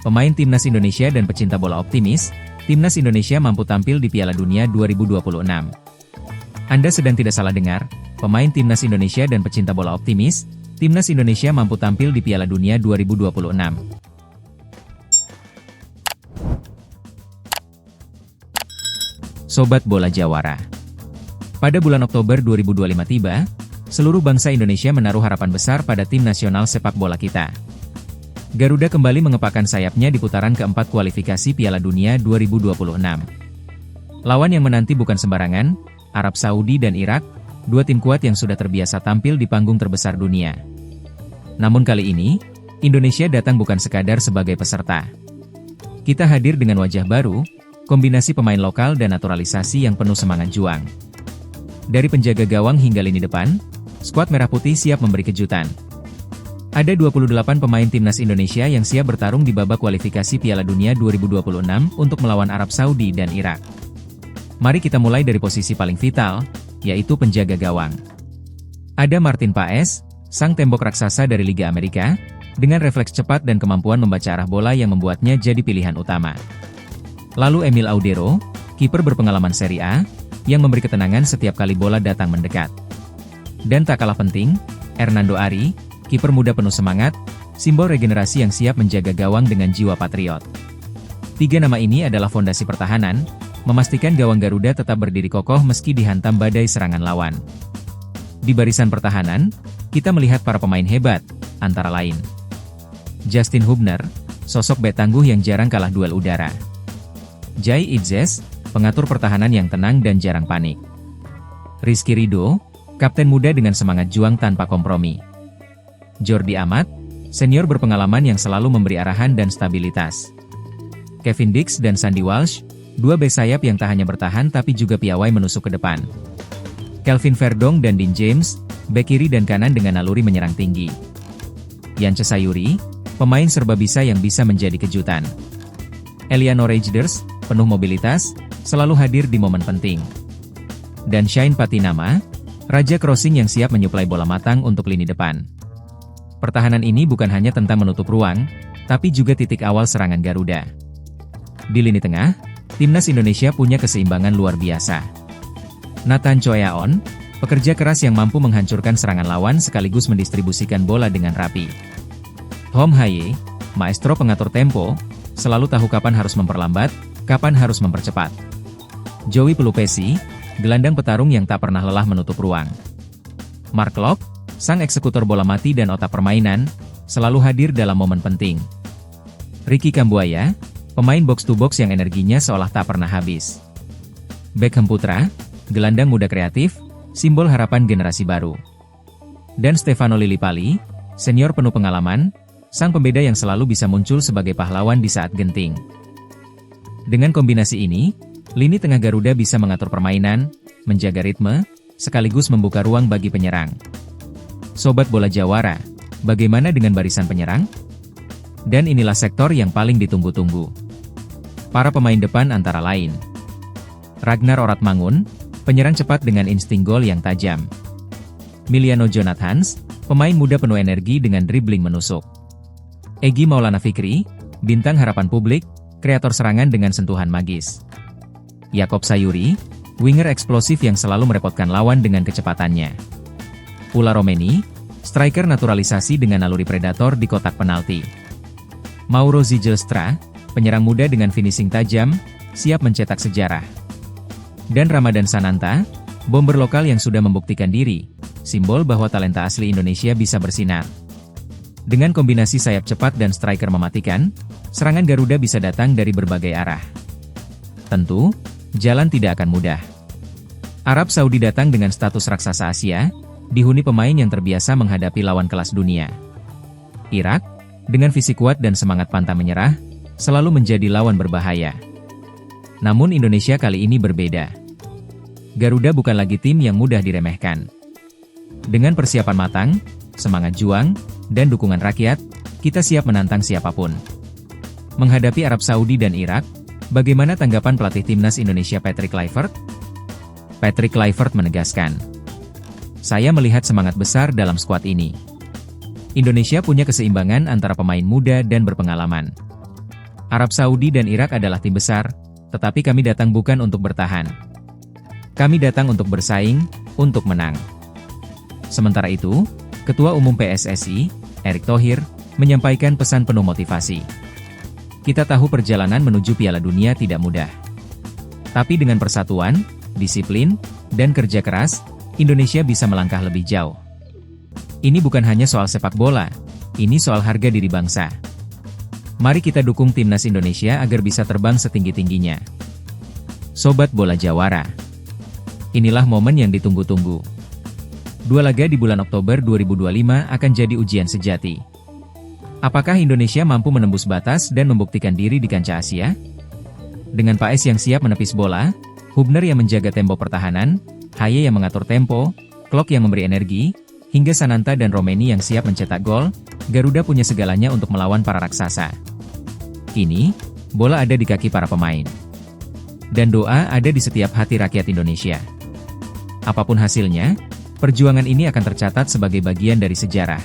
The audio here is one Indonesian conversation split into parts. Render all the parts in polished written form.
pemain Timnas Indonesia dan pecinta bola optimis, Timnas Indonesia mampu tampil di Piala Dunia 2026. Anda sedang tidak salah dengar, pemain Timnas Indonesia dan pecinta bola optimis, Timnas Indonesia mampu tampil di Piala Dunia 2026. Sobat Bola Jawara. Pada bulan Oktober 2025 tiba, seluruh bangsa Indonesia menaruh harapan besar pada tim nasional sepak bola kita. Garuda kembali mengepakkan sayapnya di putaran keempat kualifikasi Piala Dunia 2026. Lawan yang menanti bukan sembarangan, Arab Saudi dan Irak, dua tim kuat yang sudah terbiasa tampil di panggung terbesar dunia. Namun kali ini, Indonesia datang bukan sekadar sebagai peserta. Kita hadir dengan wajah baru, kombinasi pemain lokal dan naturalisasi yang penuh semangat juang. Dari penjaga gawang hingga lini depan, skuad Merah Putih siap memberi kejutan. Ada 28 pemain Timnas Indonesia yang siap bertarung di babak kualifikasi Piala Dunia 2026 untuk melawan Arab Saudi dan Irak. Mari kita mulai dari posisi paling vital, yaitu penjaga gawang. Ada Martin Paes, sang tembok raksasa dari Liga Amerika, dengan refleks cepat dan kemampuan membaca arah bola yang membuatnya jadi pilihan utama. Lalu Emil Audero, kiper berpengalaman Serie A, yang memberi ketenangan setiap kali bola datang mendekat. Dan tak kalah penting, Hernando Ari, kiper muda penuh semangat, simbol regenerasi yang siap menjaga gawang dengan jiwa patriot. Tiga nama ini adalah fondasi pertahanan, memastikan gawang Garuda tetap berdiri kokoh meski dihantam badai serangan lawan. Di barisan pertahanan, kita melihat para pemain hebat, antara lain Justin Hubner, sosok bek tangguh yang jarang kalah duel udara. Jai Idzes, pengatur pertahanan yang tenang dan jarang panik. Rizky Ridho, kapten muda dengan semangat juang tanpa kompromi. Jordi Amat, senior berpengalaman yang selalu memberi arahan dan stabilitas. Kevin Dix dan Sandy Walsh, dua bek sayap yang tak hanya bertahan tapi juga piawai menusuk ke depan. Kelvin Verdong dan Dean James, bek kiri dan kanan dengan naluri menyerang tinggi. Yance Sayuri, pemain serba bisa yang bisa menjadi kejutan. Eliano Rejders, penuh mobilitas, selalu hadir di momen penting. Dan Shane Patinama, raja crossing yang siap menyuplai bola matang untuk lini depan. Pertahanan ini bukan hanya tentang menutup ruang, tapi juga titik awal serangan Garuda. Di lini tengah, Timnas Indonesia punya keseimbangan luar biasa. Nathan Choeaon, pekerja keras yang mampu menghancurkan serangan lawan sekaligus mendistribusikan bola dengan rapi. Tom Haye, maestro pengatur tempo, selalu tahu kapan harus memperlambat, kapan harus mempercepat. Joey Pelupesi, gelandang petarung yang tak pernah lelah menutup ruang. Mark Locke, sang eksekutor bola mati dan otak permainan, selalu hadir dalam momen penting. Ricky Kambuaya, pemain box-to-box yang energinya seolah tak pernah habis. Beckham Putra, gelandang muda kreatif, simbol harapan generasi baru. Dan Stefano Lillipali, senior penuh pengalaman, sang pembeda yang selalu bisa muncul sebagai pahlawan di saat genting. Dengan kombinasi ini, lini tengah Garuda bisa mengatur permainan, menjaga ritme, sekaligus membuka ruang bagi penyerang. Sobat Bola Jawara, bagaimana dengan barisan penyerang? Dan inilah sektor yang paling ditunggu-tunggu. Para pemain depan antara lain Ragnar Oratmangun, penyerang cepat dengan insting gol yang tajam. Miliano Jonathans, pemain muda penuh energi dengan dribbling menusuk. Egy Maulana Fikri, bintang harapan publik, kreator serangan dengan sentuhan magis. Yakob Sayuri, winger eksplosif yang selalu merepotkan lawan dengan kecepatannya. Ula Romeni, striker naturalisasi dengan naluri predator di kotak penalti. Mauro Zijelstra, penyerang muda dengan finishing tajam, siap mencetak sejarah. Dan Ramadan Sananta, bomber lokal yang sudah membuktikan diri, simbol bahwa talenta asli Indonesia bisa bersinar. Dengan kombinasi sayap cepat dan striker mematikan, serangan Garuda bisa datang dari berbagai arah. Tentu, jalan tidak akan mudah. Arab Saudi datang dengan status raksasa Asia, dihuni pemain yang terbiasa menghadapi lawan kelas dunia. Irak, dengan fisik kuat dan semangat pantang menyerah, selalu menjadi lawan berbahaya. Namun Indonesia kali ini berbeda. Garuda bukan lagi tim yang mudah diremehkan. Dengan persiapan matang, semangat juang, dan dukungan rakyat, kita siap menantang siapapun. Menghadapi Arab Saudi dan Irak, bagaimana tanggapan pelatih Timnas Indonesia Patrick Kluivert? Patrick Kluivert menegaskan, "Saya melihat semangat besar dalam skuad ini. Indonesia punya keseimbangan antara pemain muda dan berpengalaman. Arab Saudi dan Irak adalah tim besar, tetapi kami datang bukan untuk bertahan. Kami datang untuk bersaing, untuk menang. Sementara itu, Ketua Umum PSSI, Erick Thohir, menyampaikan pesan penuh motivasi. Kita tahu perjalanan menuju Piala Dunia tidak mudah. Tapi dengan persatuan, disiplin, dan kerja keras, Indonesia bisa melangkah lebih jauh. Ini bukan hanya soal sepak bola, ini soal harga diri bangsa. Mari kita dukung timnas Indonesia agar bisa terbang setinggi-tingginya. Sobat Bola Jawara, inilah momen yang ditunggu-tunggu. 2 laga di bulan Oktober 2025 akan jadi ujian sejati. Apakah Indonesia mampu menembus batas dan membuktikan diri di kancah Asia? Dengan Paes yang siap menepis bola, Hubner yang menjaga tempo pertahanan, Haye yang mengatur tempo, Klok yang memberi energi, hingga Sananta dan Romeni yang siap mencetak gol, Garuda punya segalanya untuk melawan para raksasa. Kini, bola ada di kaki para pemain. Dan doa ada di setiap hati rakyat Indonesia. Apapun hasilnya, perjuangan ini akan tercatat sebagai bagian dari sejarah.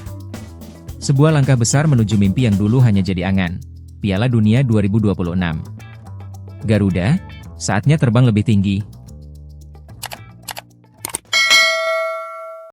Sebuah langkah besar menuju mimpi yang dulu hanya jadi angan, Piala Dunia 2026. Garuda, saatnya terbang lebih tinggi,